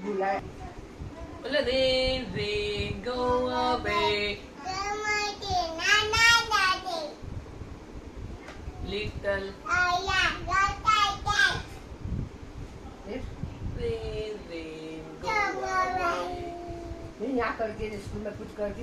ભૂલાય. Rain, rain, go away. Little rain, rain, go away. नहीं यहाँ करके स्कूल में कुछ करती